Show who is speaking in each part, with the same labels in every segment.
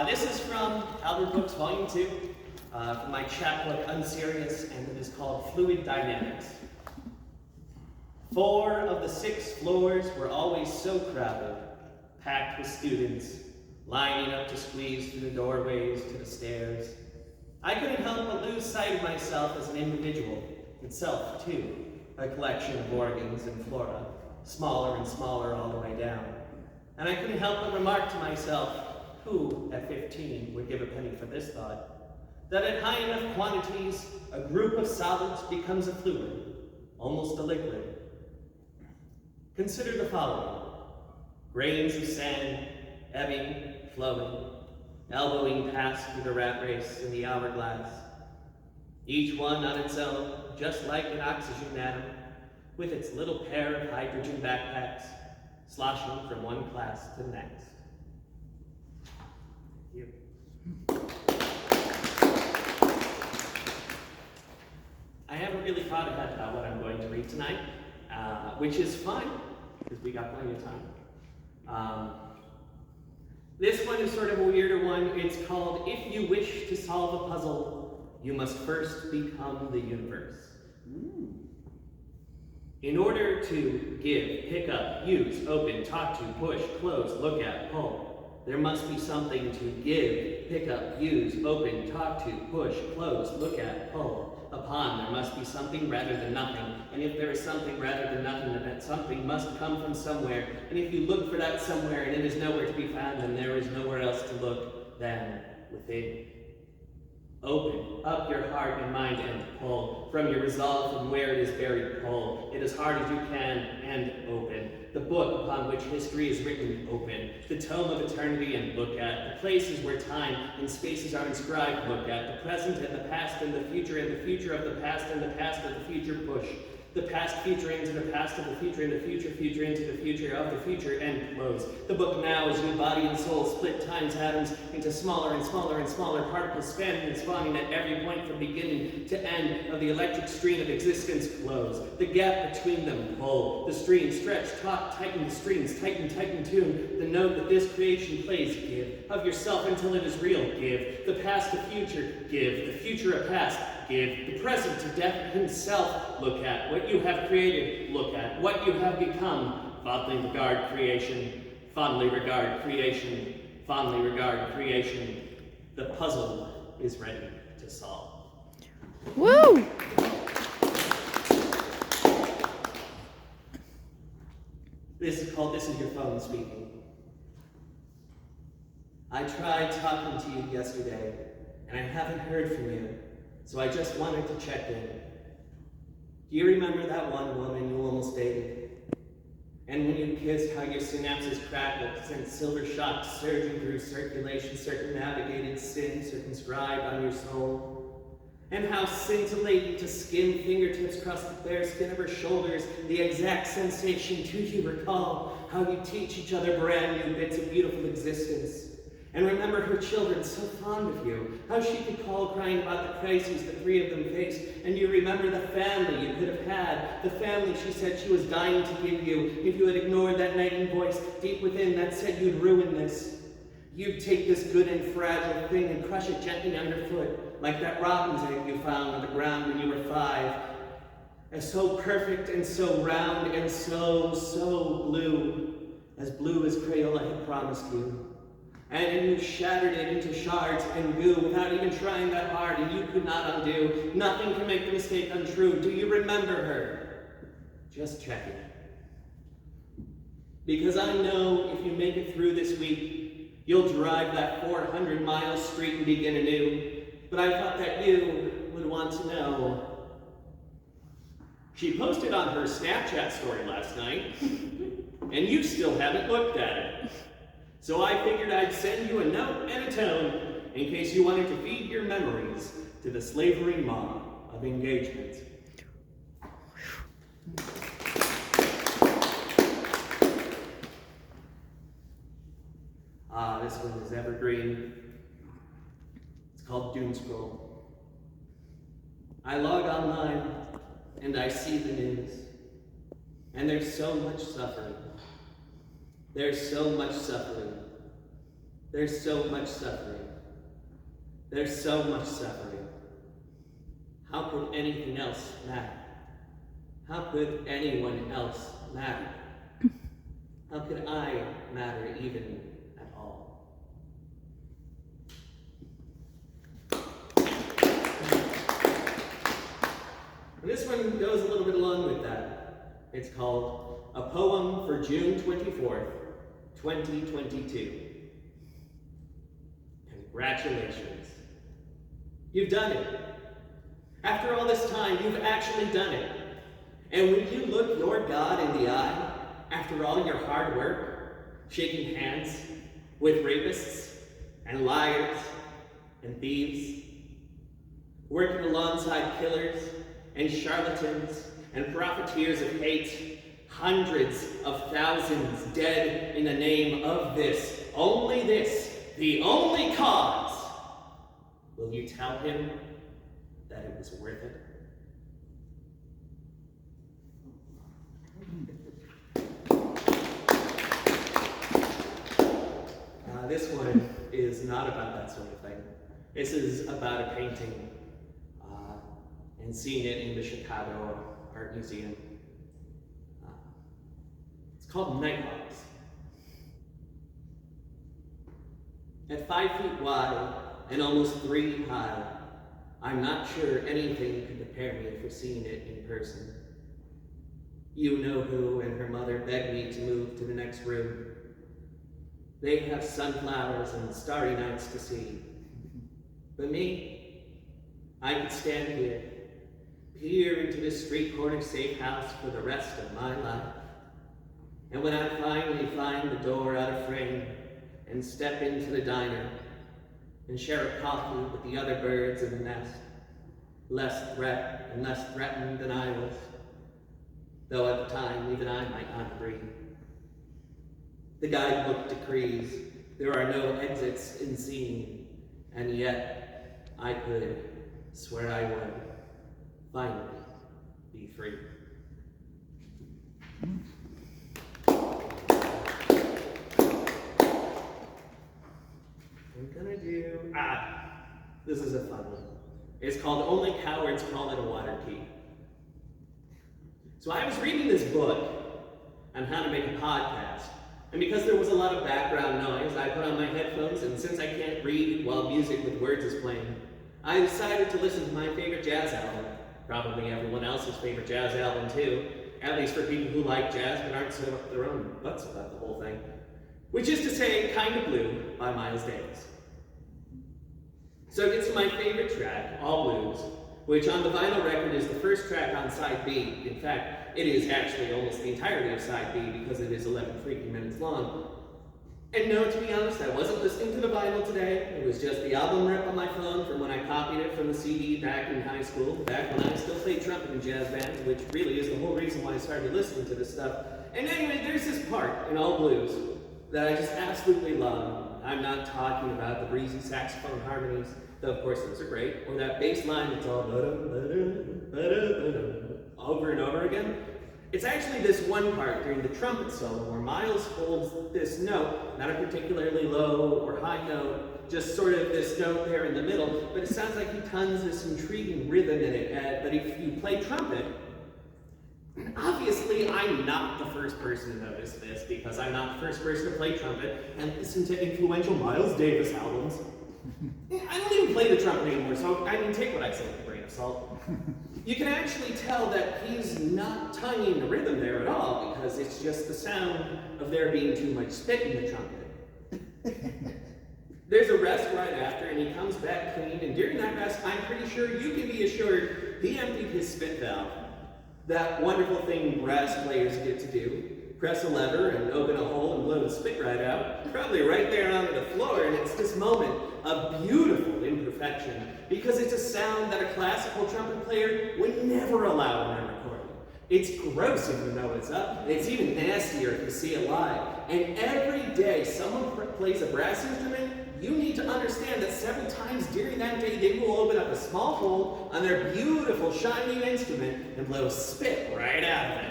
Speaker 1: This is from halberdbooks, Volume 2, from my chapbook, Unserious, and it is called Fluid Dynamics. 4 of the 6 floors were always so crowded, packed with students, lining up to squeeze through the doorways to the stairs. I couldn't help but lose sight of myself as an individual, itself, too, a collection of organs and flora, smaller and smaller all the way down. And I couldn't help but remark to myself, who, at 15, would give a penny for this thought, that at high enough quantities, a group of solids becomes a fluid, almost a liquid. Consider the following: grains of sand, ebbing, flowing, elbowing past through the rat race in the hourglass, each one on its own, just like an oxygen atom, with its little pair of hydrogen backpacks, sloshing from one class to the next. Thank you. I haven't really thought ahead about what I'm going to read tonight, which is fine, because we got plenty of time. This one is sort of a weirder one. It's called, If You Wish to Solve a Puzzle, You Must First Become the Universe. In order to give, pick up, use, open, talk to, push, close, look at, pull, there must be something to give, pick up, use, open, talk to, push, close, look at, pull. Upon, there must be something rather than nothing. And if there is something rather than nothing, then that something must come from somewhere. And if you look for that somewhere and it is nowhere to be found, then there is nowhere else to look than within. Open up your heart and mind and pull from your resolve from where it is buried. Pull it as hard as you can and open. The book upon which history is written, open. The tome of eternity and look at. The places where time and spaces are inscribed, look at. The present and the past and the future of the past and the past of the future, push. The past future into the past of the future and the future into the future of the future, and close. The book now is you, body and soul, split times atoms into smaller and smaller and smaller particles, spanning and spawning at every point from beginning to end of the electric stream of existence, close. The gap between them, pull. The stream, stretch, taut, tighten the strings, tighten, tune. The note that this creation plays, give. Of yourself until it is real, give. The past to future, give. The future a past, give. The present to death himself, look at. What you have created, look at. What you have become, fondly regard creation. Fondly regard creation. Fondly regard creation. The puzzle is ready to solve.
Speaker 2: Woo!
Speaker 1: This is called This Is Your Phone Speaking. I tried talking to you yesterday, and I haven't heard from you, so I just wanted to check in. Do you remember that one woman you almost dated? And when you kissed, how your synapses crackled, sent silver shocks surging through circulation, circumnavigated sin circumscribed on your soul? And how scintillating to skin, fingertips crossed the bare skin of her shoulders, the exact sensation, do you recall? How you teach each other brand new bits of beautiful existence. And remember her children, so fond of you, how she could call crying about the crises the 3 of them faced, and you remember the family you could have had, the family she said she was dying to give you, if you had ignored that nagging voice deep within that said you'd ruin this. You'd take this good and fragile thing and crush it gently underfoot, like that robin's egg you found on the ground when you were 5. As so perfect and so round and so blue as Crayola had promised you. And you shattered it into shards and goo without even trying that hard, and you could not undo. Nothing can make the mistake untrue. Do you remember her? Just checking. Because I know if you make it through this week, you'll drive that 400-mile street and begin anew. But I thought that you would want to know. She posted on her Snapchat story last night, and you still haven't looked at it. So I figured I'd send you a note and a tone in case you wanted to feed your memories to the slavery maw of engagement. This one is evergreen. It's called Doom Scroll. I log online and I see the news, and there's so much suffering. There's so much suffering. There's so much suffering. There's so much suffering. How could anything else matter? How could anyone else matter? How could I matter even at all? And this one goes a little bit along with that. It's called A Poem for June 24th, 2022. Congratulations. You've done it. After all this time, you've actually done it. And when you look your God in the eye, after all your hard work, shaking hands with rapists and liars and thieves, working alongside killers and charlatans and profiteers of hate, hundreds of thousands dead in the name of this, the only cause, will you tell him that it was worth it? This one is not about that sort of thing. This is about a painting and seeing it in the Chicago Art Museum. It's called Nighthawks. At 5 feet wide and almost 3 high, I'm not sure anything could prepare me for seeing it in person. You know who and her mother begged me to move to the next room. They have sunflowers and starry nights to see. But me, I could stand here, peer into this street corner safe house for the rest of my life. And when I finally find the door out of frame and step into the diner and share a coffee with the other birds in the nest, less threatened than I was, though at the time even I might not agree. The guidebook decrees there are no exits in seeing, and yet I could swear I would finally be free. I'm gonna do, this is a fun one. It's called Only Cowards Call It a Water Key. So I was reading this book on how to make a podcast, and because there was a lot of background noise, I put on my headphones, and since I can't read while music with words is playing, I decided to listen to my favorite jazz album, probably everyone else's favorite jazz album too, at least for people who like jazz but aren't so up their own butts about the whole thing, which is to say, Kinda Blue by Miles Davis. So it gets to my favorite track, All Blues, which on the vinyl record is the first track on side B. In fact, it is actually almost the entirety of side B because it is 11 freaking minutes long. And no, to be honest, I wasn't listening to the vinyl today. It was just the album rep on my phone from when I copied it from the CD back in high school, back when I still played trumpet in jazz bands, which really is the whole reason why I started listening to this stuff. And anyway, there's this part in All Blues that I just absolutely love. I'm not talking about the breezy saxophone harmonies, though of course those are great, or that bass line that's all over and over again. It's actually this one part during the trumpet solo where Miles holds this note, not a particularly low or high note, just sort of this note there in the middle, but it sounds like he tons this intriguing rhythm in it. But if you play trumpet, obviously I'm not the first person to notice this because I'm not the first person to play trumpet and listen to influential Miles Davis albums. I don't even play the trumpet anymore, so I mean, take what I say with a grain of salt. You can actually tell that he's not tonguing the rhythm there at all because it's just the sound of there being too much spit in the trumpet. There's a rest right after, and he comes back clean, and during that rest, I'm pretty sure you can be assured he emptied his spit valve. That wonderful thing brass players get to do. Press a lever and open a hole and blow the spit right out, probably right there onto the floor, and it's this moment of beautiful imperfection because it's a sound that a classical trumpet player would never allow in their recording. It's gross if you know it's up, and it's even nastier if you see it live. And every day someone plays a brass instrument, you need to understand that several times during that day they will open up a small hole on their beautiful shining instrument and blow spit right out of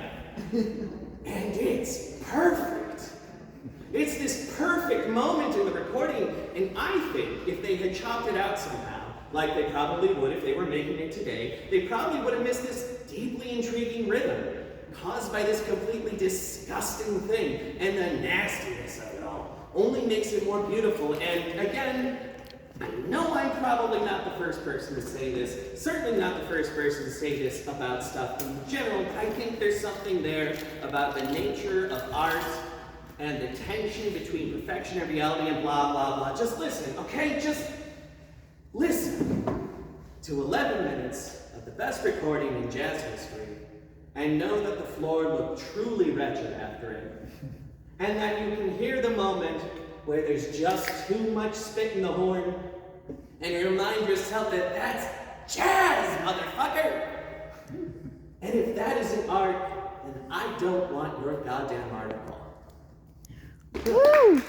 Speaker 1: it. And it's perfect. It's this perfect moment in the recording And I think if they had chopped it out somehow, like they probably would if they were making it today, they probably would have missed this deeply intriguing rhythm caused by this completely disgusting thing, and the nastiness of it all only makes it more beautiful. And again, I know I'm probably not the first person to say this, certainly not the first person to say this about stuff in general, but I think there's something there about the nature of art and the tension between perfection and reality and blah, blah, blah. Just listen, okay? Just listen to 11 minutes of the best recording in jazz history and know that the floor looked truly wretched after it. And that you can hear the moment where there's just too much spit in the horn, and you remind yourself that that's jazz, motherfucker! And if that isn't art, then I don't want your goddamn article.
Speaker 2: Woo!